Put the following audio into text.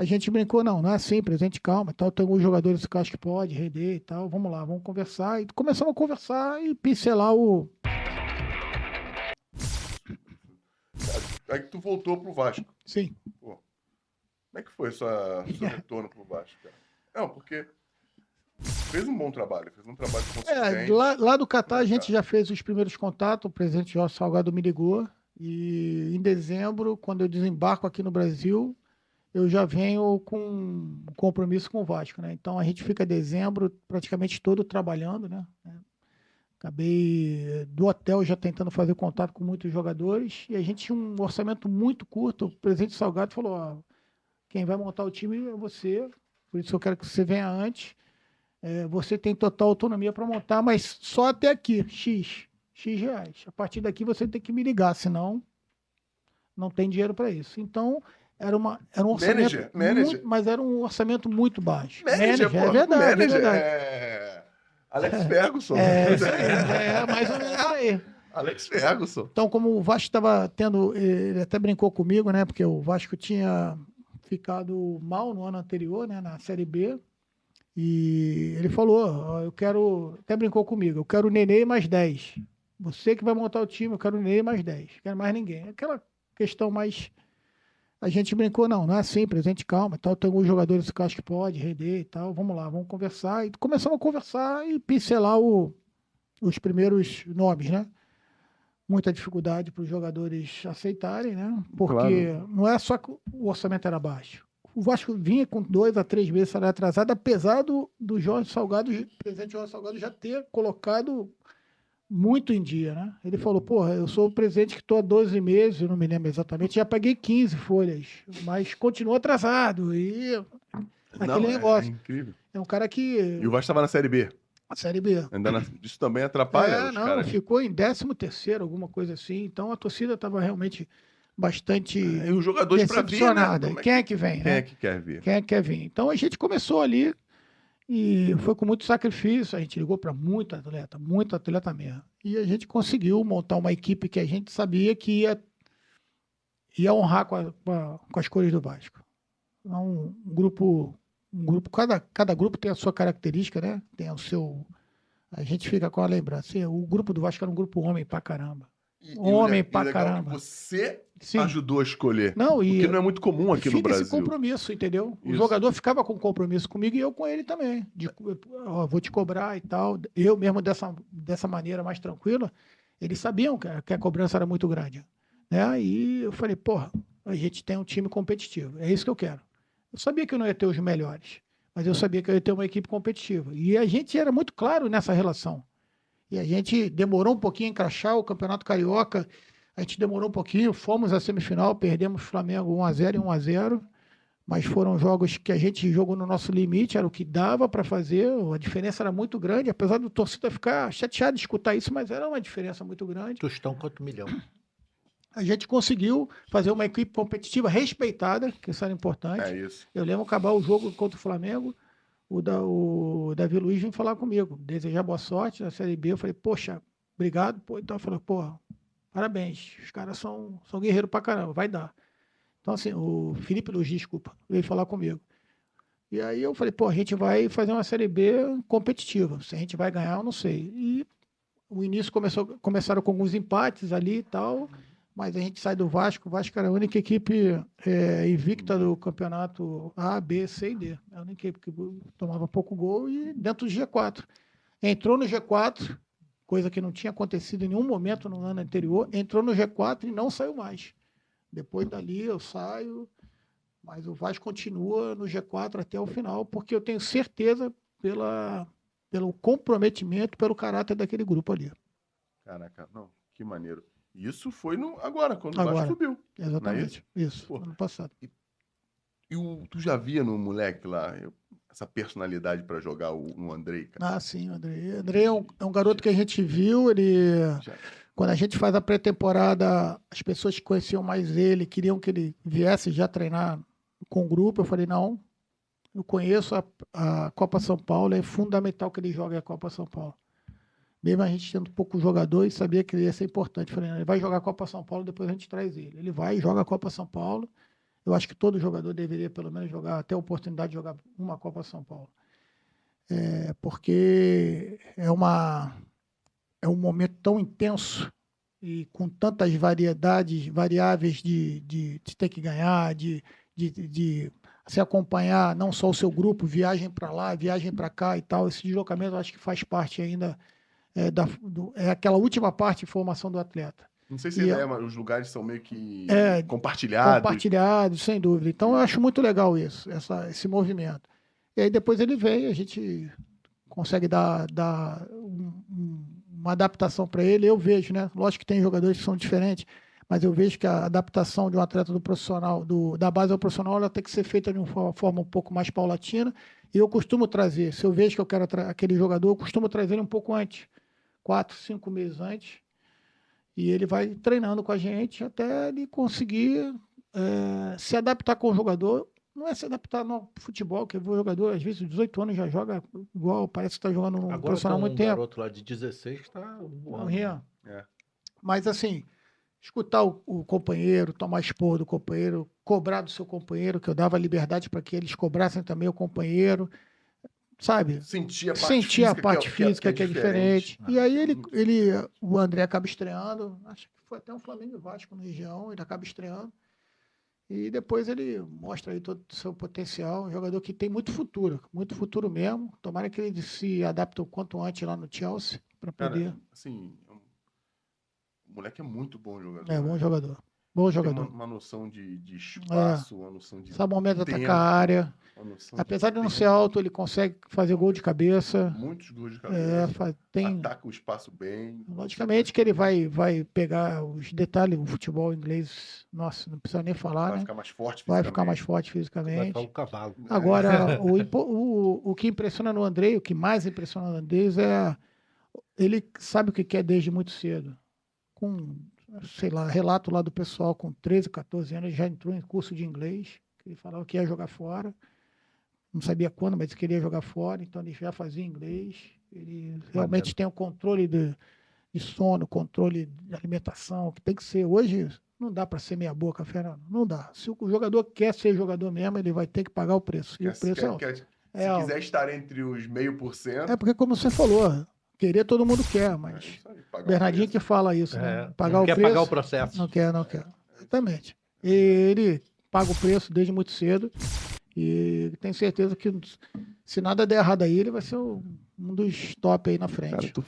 a gente brincou, não é assim, presente, calma, e tal, tem alguns jogadores que eu acho que pode render e tal, vamos lá, vamos conversar. E começamos a conversar e pincelar o... Aí que tu voltou pro Vasco. Sim. Pô, como é que foi seu retorno pro Vasco, cara? Não, porque fez um bom trabalho, fez um trabalho consistente. Lá do Catar a gente cara. já fez os primeiros contatos, o presidente Jorge Salgado me ligou, e em dezembro, quando eu desembarco aqui no Brasil, eu já venho com um compromisso com o Vasco, né? Então a gente fica dezembro praticamente todo trabalhando, né? Acabei do hotel já tentando fazer contato com muitos jogadores e a gente tinha um orçamento muito curto. O presidente Salgado falou: ó, quem vai montar o time é você, por isso eu quero que você venha antes. Você tem total autonomia para montar, mas só até aqui, X reais. A partir daqui você tem que me ligar, senão não tem dinheiro para isso. Então, era um orçamento. Manager. Mas era um orçamento muito baixo. Manager, pô, é verdade. manager, é verdade. Alex Ferguson. Isso aí, mais ou menos por aí. Alex Ferguson. Então, como o Vasco estava tendo, ele até brincou comigo, né? Porque o Vasco tinha ficado mal no ano anterior, né? Na Série B. E ele falou, ó, eu quero, até brincou comigo, eu quero o Nenê mais 10. Você que vai montar o time, eu quero o Nenê mais 10. Não quero mais ninguém. Aquela questão mais... A gente brincou, não é assim, presente, calma, tal, tem alguns jogadores que eu acho que pode render e tal, vamos lá, vamos conversar. E começamos a conversar e pincelar os primeiros nomes, né? Muita dificuldade para os jogadores aceitarem, né? Porque não é só que o orçamento era baixo. O Vasco vinha com 2 a 3 meses salário atrasado, apesar do Jorge Salgado, o presidente Jorge Salgado, já ter colocado muito em dia, né? Ele falou, porra, eu sou o presidente que estou há 12 meses, eu não me lembro exatamente, já paguei 15 folhas, mas continua atrasado. E aquele negócio. É incrível. É um cara que... E o Vasco estava na Série B. A Série B. Isso também atrapalha os caras. Ficou em 13º, alguma coisa assim. Então a torcida estava realmente bastante e os jogadores decepcionada. Vir, né? Quem é que vem, Quem né? é que quer vir? Quem é que quer vir? Então a gente começou ali e foi com muito sacrifício. A gente ligou para muito atleta mesmo. E a gente conseguiu montar uma equipe que a gente sabia que ia honrar com as cores do Vasco. Então, um grupo, cada grupo tem a sua característica, né? Tem o seu... A gente fica com a lembrança. O grupo do Vasco era um grupo homem pra caramba. Homem pra caramba. Você ajudou a escolher. Não, porque não é muito comum aqui no Brasil. Esse compromisso, entendeu? Isso. O jogador ficava com compromisso comigo e eu com ele também. Vou te cobrar e tal. Eu mesmo dessa maneira mais tranquila, eles sabiam que a cobrança era muito grande. Né? E eu falei, porra, a gente tem um time competitivo. É isso que eu quero. Eu sabia que eu não ia ter os melhores, mas eu sabia que eu ia ter uma equipe competitiva. E a gente era muito claro nessa relação. E a gente demorou um pouquinho a encaixar o Campeonato Carioca, a gente demorou um pouquinho, fomos à semifinal, perdemos o Flamengo 1-0 e 1-0, mas foram jogos que a gente jogou no nosso limite, era o que dava para fazer, a diferença era muito grande, apesar do torcida ficar chateado de escutar isso, mas era uma diferença muito grande. Tostão quanto milhão. A gente conseguiu fazer uma equipe competitiva respeitada, que isso era importante. É isso. Eu lembro acabar o jogo contra o Flamengo, o Davi Luiz veio falar comigo, desejar boa sorte na Série B. Eu falei, poxa, obrigado. Então eu falei, porra, parabéns, os caras são guerreiros pra caramba, vai dar. Então assim, o Felipe Luiz, desculpa, veio falar comigo. E aí eu falei, pô, a gente vai fazer uma Série B competitiva. Se a gente vai ganhar, eu não sei. E o início começaram com alguns empates ali e tal, mas a gente sai do Vasco. O Vasco era a única equipe invicta do campeonato A, B, C e D. É a única equipe que tomava pouco gol e dentro do G4. Entrou no G4, coisa que não tinha acontecido em nenhum momento no ano anterior, entrou no G4 e não saiu mais. Depois dali eu saio, mas o Vasco continua no G4 até o final, porque eu tenho certeza pelo comprometimento, pelo caráter daquele grupo ali. Caraca, não, que maneiro. Isso foi agora, quando o Vasco subiu. Exatamente, isso ano passado. E tu já via no moleque lá essa personalidade para jogar no Andrei, cara? Ah, sim, o Andrei. Andrei é um garoto que a gente viu, quando a gente faz a pré-temporada, as pessoas que conheciam mais ele, queriam que ele viesse já treinar com o grupo. Eu falei, não, eu conheço a Copa São Paulo, é fundamental que ele jogue a Copa São Paulo. Mesmo a gente tendo pouco jogador e sabia que ele ia ser importante. Eu falei, ele vai jogar a Copa São Paulo, depois a gente traz ele. Ele vai e joga a Copa São Paulo. Eu acho que todo jogador deveria, pelo menos, ter a oportunidade de jogar uma Copa São Paulo. Porque é um momento tão intenso e com tantas variáveis de ter que ganhar, de se acompanhar não só o seu grupo, viagem para lá, viagem para cá e tal. Esse deslocamento eu acho que faz parte ainda, é aquela última parte de formação do atleta. Não sei se mas os lugares são meio que compartilhados. Compartilhados, sem dúvida. Então eu acho muito legal isso, esse movimento. E aí depois ele vem, a gente consegue dar uma adaptação para ele. Eu vejo, né? Lógico que tem jogadores que são diferentes, mas eu vejo que a adaptação de um atleta do profissional, da base ao profissional, ela tem que ser feita de uma forma um pouco mais paulatina. E eu costumo trazer, se eu vejo que eu quero aquele jogador, eu costumo trazer ele um pouco antes, 4, 5 meses antes. E ele vai treinando com a gente até ele conseguir se adaptar com o jogador. Não é se adaptar no futebol, que o jogador, às vezes, 18 anos já joga igual, parece que está jogando no profissional há muito tempo. Agora tem um garoto lá de 16 que está voando. Mas, assim, escutar o companheiro, tomar expor do companheiro, cobrar do seu companheiro, que eu dava liberdade para que eles cobrassem também o companheiro, sabe? Sentir a parte física que é diferente. E aí o André acaba estreando, acho que foi até um Flamengo e Vasco na região, ele acaba estreando. E depois ele mostra aí todo o seu potencial. Um jogador que tem muito futuro mesmo. Tomara que ele se adapte o quanto antes lá no Chelsea para poder. Cara, assim, o moleque é muito bom jogador. Bom jogador. Bom jogador. Tem uma noção de espaço, uma noção de. Sabe o momento de atacar a área. Apesar de não ser alto, ele consegue fazer gol de cabeça. Muitos gols de cabeça. Ataca o espaço bem. Logicamente que ele vai pegar os detalhes do futebol inglês. Nossa, não precisa nem falar, vai ficar mais forte fisicamente. Vai ficar mais forte fisicamente. Vai ficar um cavalo. Agora, o que impressiona no Andrei, o que mais impressiona no Andrei é ele sabe o que quer desde muito cedo. Com, sei lá, relato lá do pessoal, com 13, 14 anos, já entrou em curso de inglês, que ele falava que ia jogar fora. Não sabia quando, mas queria jogar fora, então ele já fazia inglês. Ele realmente tem o controle de sono, controle de alimentação, que tem que ser. Hoje não dá para ser meia boca, Fernando. Não dá. Se o jogador quer ser jogador mesmo, ele vai ter que pagar o preço. E o preço é alto. Se quiser estar entre os 0,5%. É porque, como você falou, querer todo mundo quer, mas Bernardinho que fala isso, né? Pagar o preço. Não quer pagar o processo. Não quer. Exatamente. E ele paga o preço desde muito cedo. E tenho certeza que se nada der errado aí, ele vai ser um dos top aí na frente. Cara, tu